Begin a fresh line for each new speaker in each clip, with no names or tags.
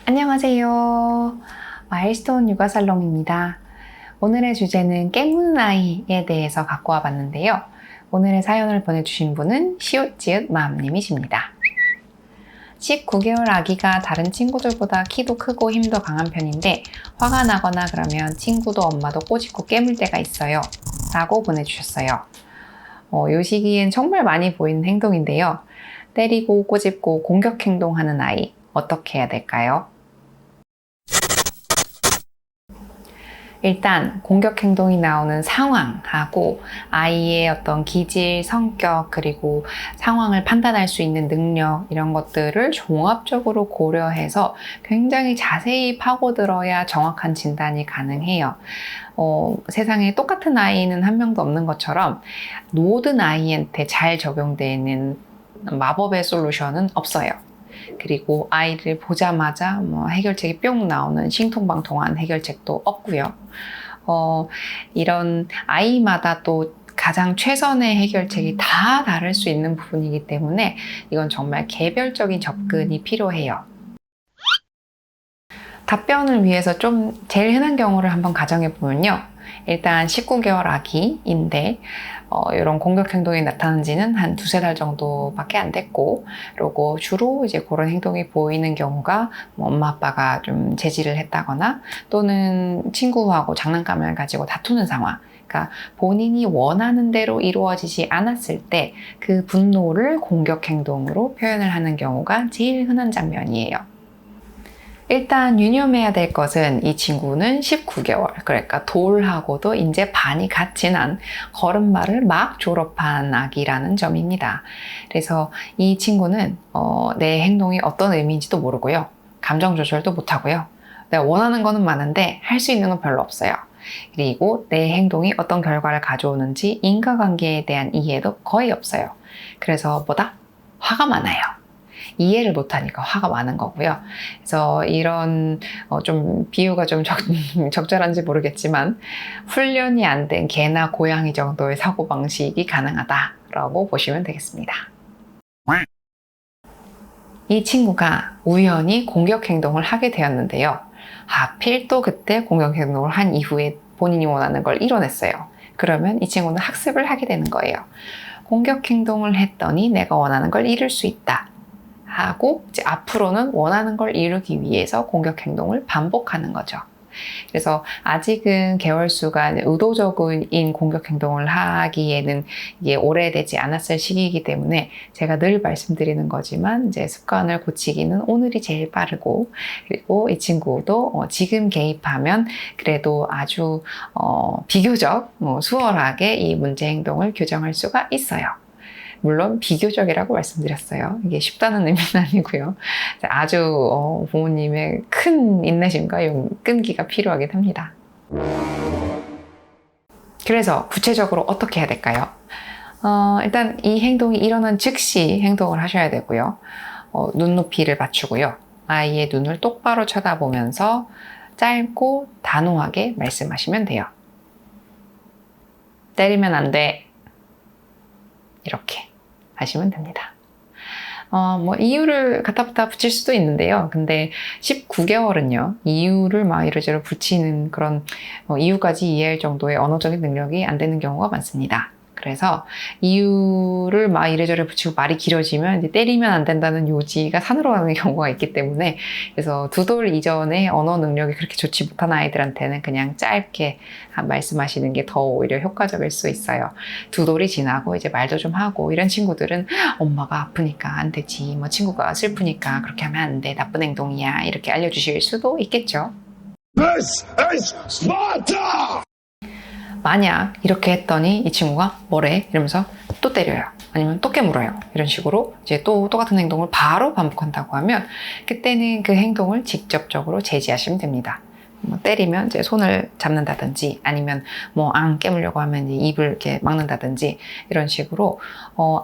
안녕하세요. 마일스톤 육아살롱입니다. 오늘의 주제는 깨무는 아이에 대해서 갖고 와봤는데요. 오늘의 사연을 보내주신 분은 시옷지읒 마음님이십니다. 19개월 아기가 다른 친구들보다 키도 크고 힘도 강한 편인데 화가 나거나 그러면 친구도 엄마도 꼬집고 깨물 때가 있어요. 라고 보내주셨어요. 이 시기엔 정말 많이 보이는 행동인데요. 때리고 꼬집고 공격 행동하는 아이 어떻게 해야 될까요? 일단 공격 행동이 나오는 상황하고 아이의 어떤 기질, 성격, 그리고 상황을 판단할 수 있는 능력 이런 것들을 종합적으로 고려해서 굉장히 자세히 파고들어야 정확한 진단이 가능해요. 세상에 똑같은 아이는 한 명도 없는 것처럼 모든 아이한테 잘 적용되는 마법의 솔루션은 없어요. 그리고 아이를 보자마자 해결책이 뿅 나오는 신통방통한 해결책도 없고요. 이런 아이마다 또 가장 최선의 해결책이 다 다를 수 있는 부분이기 때문에 이건 정말 개별적인 접근이 필요해요. 답변을 위해서 좀 제일 흔한 경우를 한번 가정해 보면요. 일단 19개월 아기인데 이런 공격 행동이 나타난 지는 한 두세 달 정도밖에 안 됐고, 그리고 주로 이제 그런 행동이 보이는 경우가 엄마 아빠가 좀 제지를 했다거나 또는 친구하고 장난감을 가지고 다투는 상황, 그러니까 본인이 원하는 대로 이루어지지 않았을 때 그 분노를 공격 행동으로 표현을 하는 경우가 제일 흔한 장면이에요. 일단 유념해야 될 것은 이 친구는 19개월, 그러니까 돌하고도 이제 반이 갓 지난 걸음마를 막 졸업한 아기라는 점입니다. 그래서 이 친구는 내 행동이 어떤 의미인지도 모르고요. 감정 조절도 못하고요. 내가 원하는 거는 많은데 할 수 있는 건 별로 없어요. 그리고 내 행동이 어떤 결과를 가져오는지 인과관계에 대한 이해도 거의 없어요. 그래서 뭐다? 화가 많아요. 이해를 못하니까 화가 많은 거고요. 그래서 이런 좀 비유가 좀 적절한지 모르겠지만 훈련이 안 된 개나 고양이 정도의 사고방식이 가능하다라고 보시면 되겠습니다. 이 친구가 우연히 공격 행동을 하게 되었는데요. 하필 또 그때 공격 행동을 한 이후에 본인이 원하는 걸 이뤄냈어요. 그러면 이 친구는 학습을 하게 되는 거예요. 공격 행동을 했더니 내가 원하는 걸 이룰 수 있다. 하고 이제 앞으로는 원하는 걸 이루기 위해서 공격 행동을 반복하는 거죠. 그래서 아직은 개월수가 의도적인 공격 행동을 하기에는 이게 오래되지 않았을 시기이기 때문에 제가 늘 말씀드리는 거지만 이제 습관을 고치기는 오늘이 제일 빠르고, 그리고 이 친구도 지금 개입하면 그래도 아주 비교적 수월하게 이 문제 행동을 교정할 수가 있어요. 물론 비교적이라고 말씀드렸어요. 이게 쉽다는 의미는 아니고요. 아주 부모님의 큰 인내심과 끈기가 필요하긴 합니다. 그래서 구체적으로 어떻게 해야 될까요? 일단 이 행동이 일어난 즉시 행동을 하셔야 되고요. 눈높이를 맞추고요. 아이의 눈을 똑바로 쳐다보면서 짧고 단호하게 말씀하시면 돼요. 때리면 안 돼. 이렇게 하시면 됩니다. 이유를 갖다 붙일 수도 있는데요. 근데 19개월은요, 이유를 막 이러저러 붙이는 그런 이유까지 이해할 정도의 언어적인 능력이 안 되는 경우가 많습니다. 그래서 이유를 막 이래저래 붙이고 말이 길어지면 이제 때리면 안 된다는 요지가 산으로 가는 경우가 있기 때문에, 그래서 두 돌 이전에 언어 능력이 그렇게 좋지 못한 아이들한테는 그냥 짧게 말씀하시는 게 더 오히려 효과적일 수 있어요. 두 돌이 지나고 이제 말도 좀 하고 이런 친구들은 엄마가 아프니까 안 되지, 친구가 슬프니까 그렇게 하면 안 돼, 나쁜 행동이야, 이렇게 알려주실 수도 있겠죠. This is Sparta! 만약 이렇게 했더니 이 친구가 뭐래? 이러면서 또 때려요. 아니면 또 깨물어요. 이런 식으로 이제 또 똑같은 행동을 바로 반복한다고 하면 그때는 그 행동을 직접적으로 제지하시면 됩니다. 때리면 이제 손을 잡는다든지 아니면 안 깨물려고 하면 이제 입을 이렇게 막는다든지 이런 식으로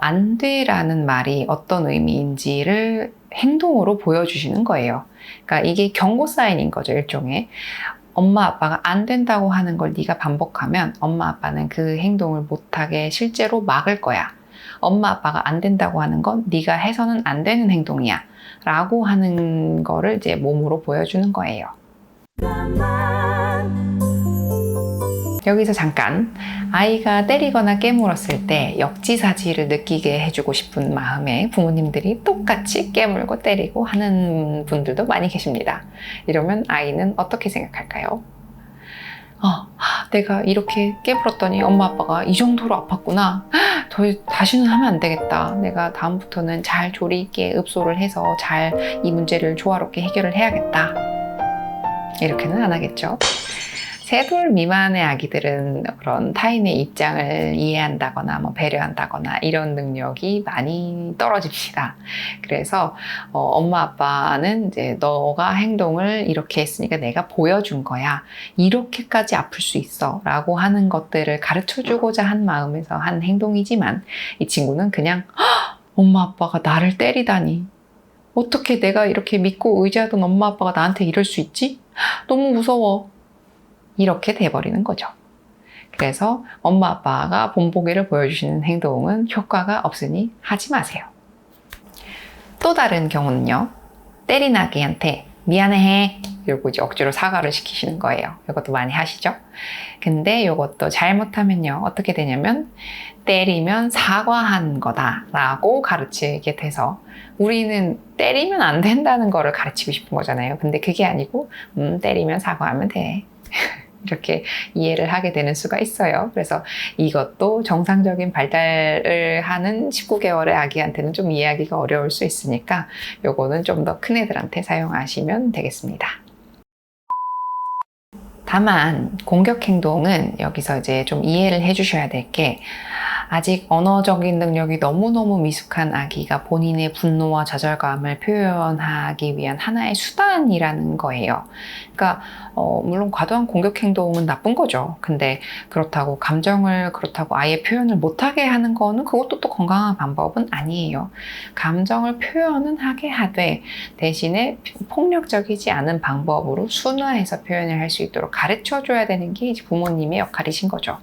안 돼라는 말이 어떤 의미인지를 행동으로 보여주시는 거예요. 그러니까 이게 경고 사인인 거죠, 일종의. 엄마 아빠가 안 된다고 하는 걸 네가 반복하면 엄마 아빠는 그 행동을 못하게 실제로 막을 거야. 엄마 아빠가 안 된다고 하는 건 네가 해서는 안 되는 행동이야 라고 하는 거를 이제 몸으로 보여주는 거예요. 여기서 잠깐, 아이가 때리거나 깨물었을 때 역지사지를 느끼게 해주고 싶은 마음에 부모님들이 똑같이 깨물고 때리고 하는 분들도 많이 계십니다. 이러면 아이는 어떻게 생각할까요? 내가 이렇게 깨물었더니 엄마 아빠가 이 정도로 아팠구나. 다시는 하면 안 되겠다. 내가 다음부터는 잘 조리 있게 읍소를 해서 잘 이 문제를 조화롭게 해결을 해야겠다. 이렇게는 안 하겠죠. 3돌 미만의 아기들은 그런 타인의 입장을 이해한다거나 배려한다거나 이런 능력이 많이 떨어집니다. 그래서 엄마 아빠는 이제 너가 행동을 이렇게 했으니까 내가 보여준 거야. 이렇게까지 아플 수 있어 라고 하는 것들을 가르쳐주고자 한 마음에서 한 행동이지만 이 친구는 그냥 엄마 아빠가 나를 때리다니. 어떻게 내가 이렇게 믿고 의지하던 엄마 아빠가 나한테 이럴 수 있지? 너무 무서워. 이렇게 돼버리는 거죠. 그래서 엄마 아빠가 본보기를 보여주시는 행동은 효과가 없으니 하지 마세요. 또 다른 경우는요. 때린 아기한테 미안해 이러고 이제 억지로 사과를 시키시는 거예요. 이것도 많이 하시죠? 근데 이것도 잘못하면요. 어떻게 되냐면 때리면 사과한 거다 라고 가르치게 돼서 우리는 때리면 안 된다는 거를 가르치고 싶은 거잖아요. 근데 그게 아니고 때리면 사과하면 돼. 이렇게 이해를 하게 되는 수가 있어요. 그래서 이것도 정상적인 발달을 하는 19개월의 아기한테는 좀 이해하기가 어려울 수 있으니까 요거는 좀 더 큰 애들한테 사용하시면 되겠습니다. 다만 공격 행동은 여기서 이제 좀 이해를 해주셔야 될 게 아직 언어적인 능력이 너무너무 미숙한 아기가 본인의 분노와 좌절감을 표현하기 위한 하나의 수단이라는 거예요. 그러니까 물론 과도한 공격 행동은 나쁜 거죠. 근데 그렇다고 감정을 그렇다고 아예 표현을 못하게 하는 거는 그것도 또 건강한 방법은 아니에요. 감정을 표현은 하게 하되 대신에 폭력적이지 않은 방법으로 순화해서 표현을 할 수 있도록 가르쳐줘야 되는 게 이제 부모님의 역할이신 거죠.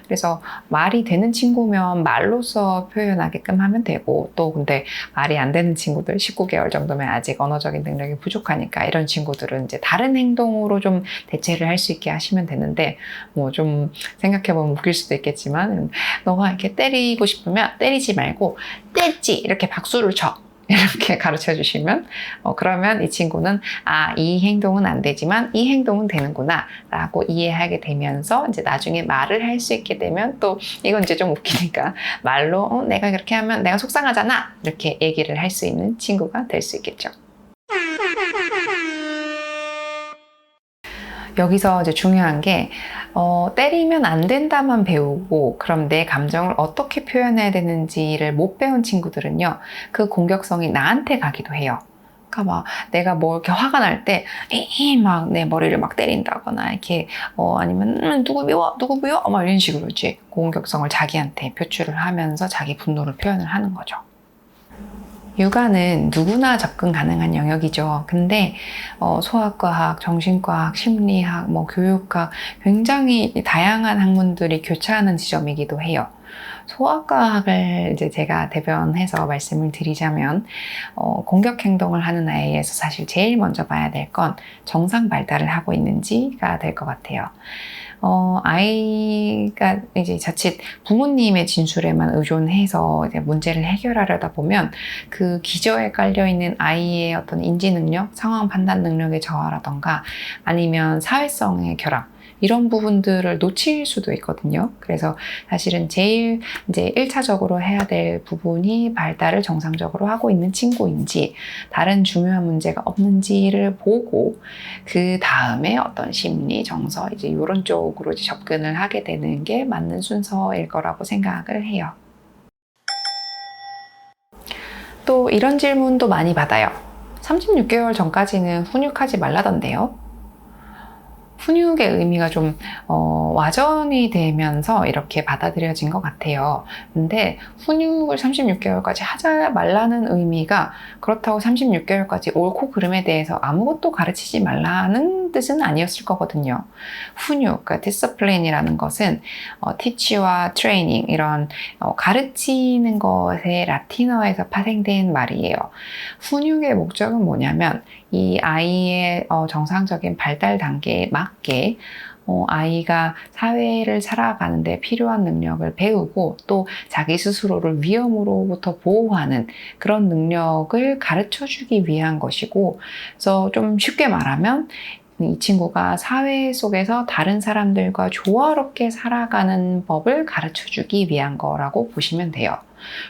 그래서 말이 되는 친구면 말로써 표현하게끔 하면 되고 또 근데 말이 안 되는 친구들 19개월 정도면 아직 언어적인 능력이 부족하니까 이런 친구들은 이제 다른 행동으로 좀 대체를 할 수 있게 하시면 되는데 뭐 좀 생각해보면 웃길 수도 있겠지만 너가 이렇게 때리고 싶으면 때리지 말고 때리지 이렇게 박수를 쳐. 이렇게 가르쳐 주시면 그러면 이 친구는 이 행동은 안 되지만 이 행동은 되는구나 라고 이해하게 되면서 이제 나중에 말을 할 수 있게 되면 또 이건 이제 좀 웃기니까 말로 내가 그렇게 하면 내가 속상하잖아 이렇게 얘기를 할 수 있는 친구가 될 수 있겠죠. 여기서 이제 중요한 게 때리면 안 된다만 배우고 그럼 내 감정을 어떻게 표현해야 되는지를 못 배운 친구들은요. 그 공격성이 나한테 가기도 해요. 그러니까 막 내가 뭐 이렇게 화가 날 때 막 내 머리를 막 때린다거나 이렇게 아니면 누구 미워 막 이런 식으로 이제 공격성을 자기한테 표출을 하면서 자기 분노를 표현을 하는 거죠. 육아는 누구나 접근 가능한 영역이죠. 근데 소아과학, 정신과학, 심리학, 교육학 굉장히 다양한 학문들이 교차하는 지점이기도 해요. 소아과학을 이제 제가 대변해서 말씀을 드리자면 공격 행동을 하는 아이에서 사실 제일 먼저 봐야 될 건 정상 발달을 하고 있는지가 될 것 같아요. 아이가 이제 자칫 부모님의 진술에만 의존해서 이제 문제를 해결하려다 보면 그 기저에 깔려있는 아이의 어떤 인지 능력, 상황 판단 능력의 저하라던가 아니면 사회성의 결함, 이런 부분들을 놓칠 수도 있거든요. 그래서 사실은 제일 이제 1차적으로 해야 될 부분이 발달을 정상적으로 하고 있는 친구인지 다른 중요한 문제가 없는지를 보고 그 다음에 어떤 심리, 정서 이제 이런 쪽으로 이제 접근을 하게 되는 게 맞는 순서일 거라고 생각을 해요. 또 이런 질문도 많이 받아요. 36개월 전까지는 훈육하지 말라던데요. 훈육의 의미가 좀 와전이 되면서 이렇게 받아들여진 것 같아요. 근데 훈육을 36개월까지 하자 말라는 의미가 그렇다고 36개월까지 옳고 그름에 대해서 아무것도 가르치지 말라는 뜻은 아니었을 거거든요. 훈육, 그러니까 discipline이라는 것은 teach와 training 이런 가르치는 것의 라틴어에서 파생된 말이에요. 훈육의 목적은 뭐냐면 이 아이의 정상적인 발달 단계에 맞게 아이가 사회를 살아가는데 필요한 능력을 배우고 또 자기 스스로를 위험으로부터 보호하는 그런 능력을 가르쳐 주기 위한 것이고, 그래서 좀 쉽게 말하면 이 친구가 사회 속에서 다른 사람들과 조화롭게 살아가는 법을 가르쳐 주기 위한 거라고 보시면 돼요.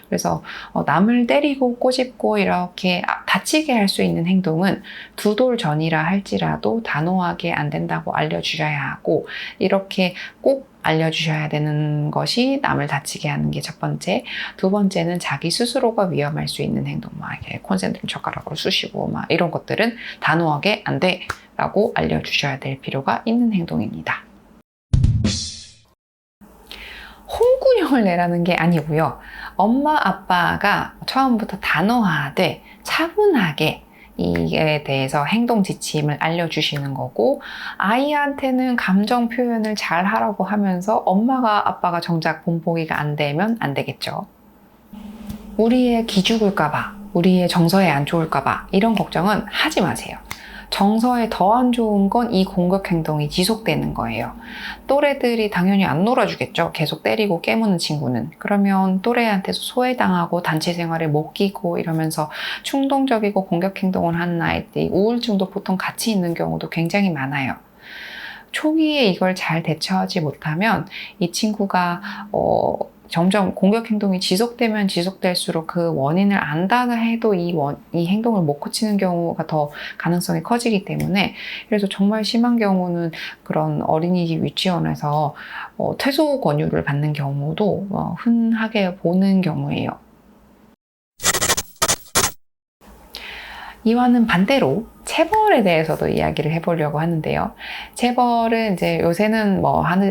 그래서 남을 때리고 꼬집고 이렇게 다치게 할 수 있는 행동은 두 돌 전이라 할지라도 단호하게 안 된다고 알려주셔야 하고, 이렇게 꼭 알려주셔야 되는 것이 남을 다치게 하는 게 첫 번째. 두 번째는 자기 스스로가 위험할 수 있는 행동, 막 이렇게 콘센트를 젓가락으로 쑤시고 막 이런 것들은 단호하게 안 돼 라고 알려주셔야 될 필요가 있는 행동입니다. 홍군형을 내라는 게 아니고요. 엄마 아빠가 처음부터 단호하되 차분하게 이에 대해서 행동 지침을 알려주시는 거고, 아이한테는 감정 표현을 잘 하라고 하면서 엄마가 아빠가 정작 본보기가 안 되면 안 되겠죠. 우리의 기죽을까봐, 우리의 정서에 안 좋을까봐 이런 걱정은 하지 마세요. 정서에 더 안 좋은 건 이 공격 행동이 지속되는 거예요. 또래들이 당연히 안 놀아주겠죠. 계속 때리고 깨무는 친구는. 그러면 또래한테서 소외당하고 단체 생활에 못 끼고 이러면서 충동적이고 공격 행동을 하는 아이들이 우울증도 보통 같이 있는 경우도 굉장히 많아요. 초기에 이걸 잘 대처하지 못하면 이 친구가 점점 공격 행동이 지속되면 지속될수록 그 원인을 안다 해도 이 행동을 못 고치는 경우가 더 가능성이 커지기 때문에, 그래서 정말 심한 경우는 그런 어린이집 유치원에서 퇴소 권유를 받는 경우도 흔하게 보는 경우예요. 이와는 반대로 체벌에 대해서도 이야기를 해보려고 하는데요. 체벌은 이제 요새는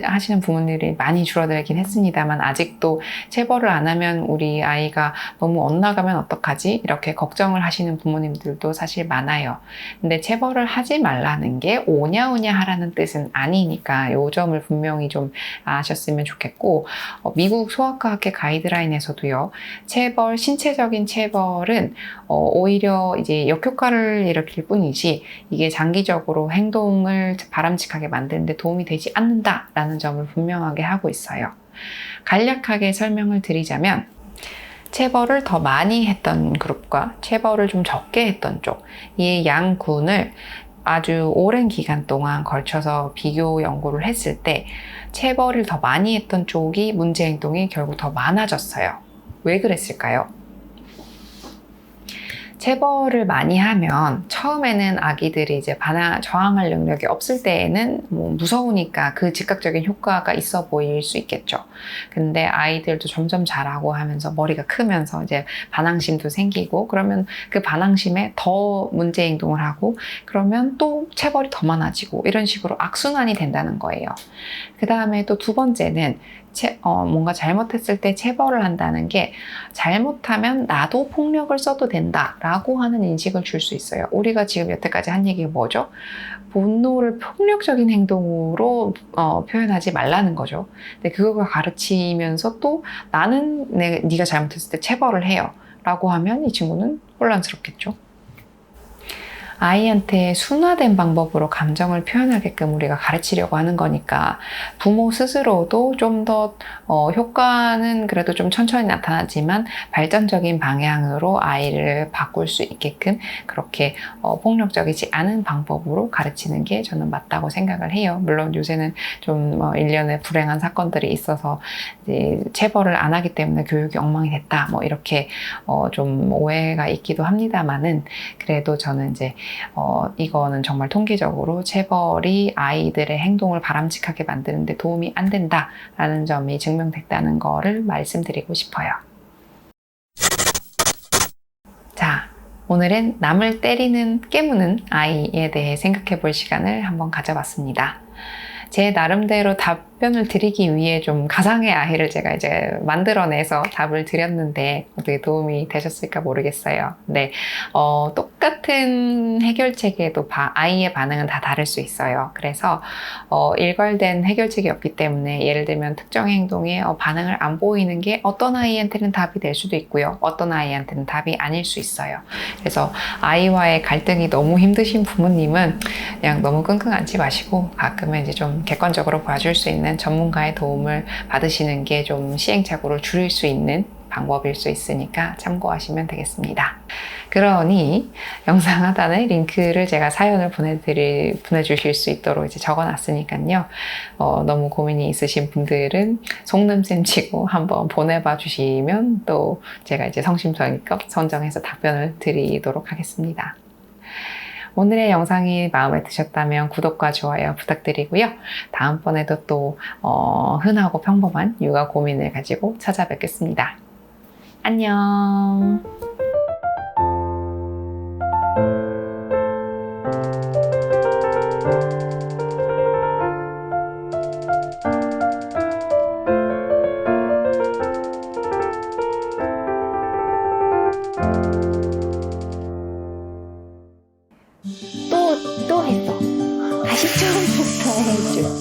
하시는 부모님들이 많이 줄어들긴 했습니다만, 아직도 체벌을 안 하면 우리 아이가 너무 엇나가면 어떡하지? 이렇게 걱정을 하시는 부모님들도 사실 많아요. 근데 체벌을 하지 말라는 게 오냐오냐 하라는 뜻은 아니니까 이 점을 분명히 좀 아셨으면 좋겠고, 미국 소아과학회 가이드라인에서도요, 신체적인 체벌은 오히려 이제 역효과를 일으킬 뿐이지 이게 장기적으로 행동을 바람직하게 만드는데 도움이 되지 않는다라는 점을 분명하게 하고 있어요. 간략하게 설명을 드리자면, 체벌을 더 많이 했던 그룹과 체벌을 좀 적게 했던 쪽, 이 양군을 아주 오랜 기간 동안 걸쳐서 비교 연구를 했을 때 체벌을 더 많이 했던 쪽이 문제 행동이 결국 더 많아졌어요. 왜 그랬을까요? 체벌을 많이 하면 처음에는 아기들이 이제 저항할 능력이 없을 때에는 무서우니까 그 즉각적인 효과가 있어 보일 수 있겠죠. 근데 아이들도 점점 자라고 하면서 머리가 크면서 이제 반항심도 생기고, 그러면 그 반항심에 더 문제 행동을 하고, 그러면 또 체벌이 더 많아지고, 이런 식으로 악순환이 된다는 거예요. 그 다음에 또 두 번째는 뭔가 잘못했을 때 체벌을 한다는 게, 잘못하면 나도 폭력을 써도 된다라고 하는 인식을 줄 수 있어요. 우리가 지금 여태까지 한 얘기가 뭐죠? 분노를 폭력적인 행동으로 표현하지 말라는 거죠. 근데 그걸 가르치면서 또 나는 네가 잘못했을 때 체벌을 해요 라고 하면 이 친구는 혼란스럽겠죠. 아이한테 순화된 방법으로 감정을 표현하게끔 우리가 가르치려고 하는 거니까, 부모 스스로도 좀 더 효과는 그래도 좀 천천히 나타나지만 발전적인 방향으로 아이를 바꿀 수 있게끔 그렇게 폭력적이지 않은 방법으로 가르치는 게 저는 맞다고 생각을 해요. 물론 요새는 좀 일련의 불행한 사건들이 있어서 이제 체벌을 안 하기 때문에 교육이 엉망이 됐다 이렇게 좀 오해가 있기도 합니다만은, 그래도 저는 이제 이거는 정말 통계적으로 체벌이 아이들의 행동을 바람직하게 만드는 데 도움이 안 된다라는 점이 증명됐다는 거를 말씀드리고 싶어요. 자, 오늘은 남을 때리는, 깨무는 아이에 대해 생각해 볼 시간을 한번 가져봤습니다. 제 나름대로 답변을 드리기 위해 좀 가상의 아이를 제가 이제 만들어내서 답을 드렸는데 어떻게 도움이 되셨을까 모르겠어요. 네, 똑같은 해결책에도 아이의 반응은 다 다를 수 있어요. 그래서 일괄된 해결책이 없기 때문에 예를 들면 특정 행동에 반응을 안 보이는 게 어떤 아이한테는 답이 될 수도 있고요. 어떤 아이한테는 답이 아닐 수 있어요. 그래서 아이와의 갈등이 너무 힘드신 부모님은 그냥 너무 끙끙 앓지 마시고 가끔은 이제 좀 객관적으로 봐줄 수 있는 전문가의 도움을 받으시는 게 좀 시행착오를 줄일 수 있는 방법일 수 있으니까 참고하시면 되겠습니다. 그러니 영상 하단에 링크를 제가 사연을 보내주실 수 있도록 이제 적어놨으니까요. 너무 고민이 있으신 분들은 속눈썹 치고 한번 보내봐 주시면 또 제가 이제 성심성의껏 선정해서 답변을 드리도록 하겠습니다. 오늘의 영상이 마음에 드셨다면 구독과 좋아요 부탁드리고요. 다음번에도 또 흔하고 평범한 육아 고민을 가지고 찾아뵙겠습니다. 안녕. 또 했어. 다시 처음부터 해줘.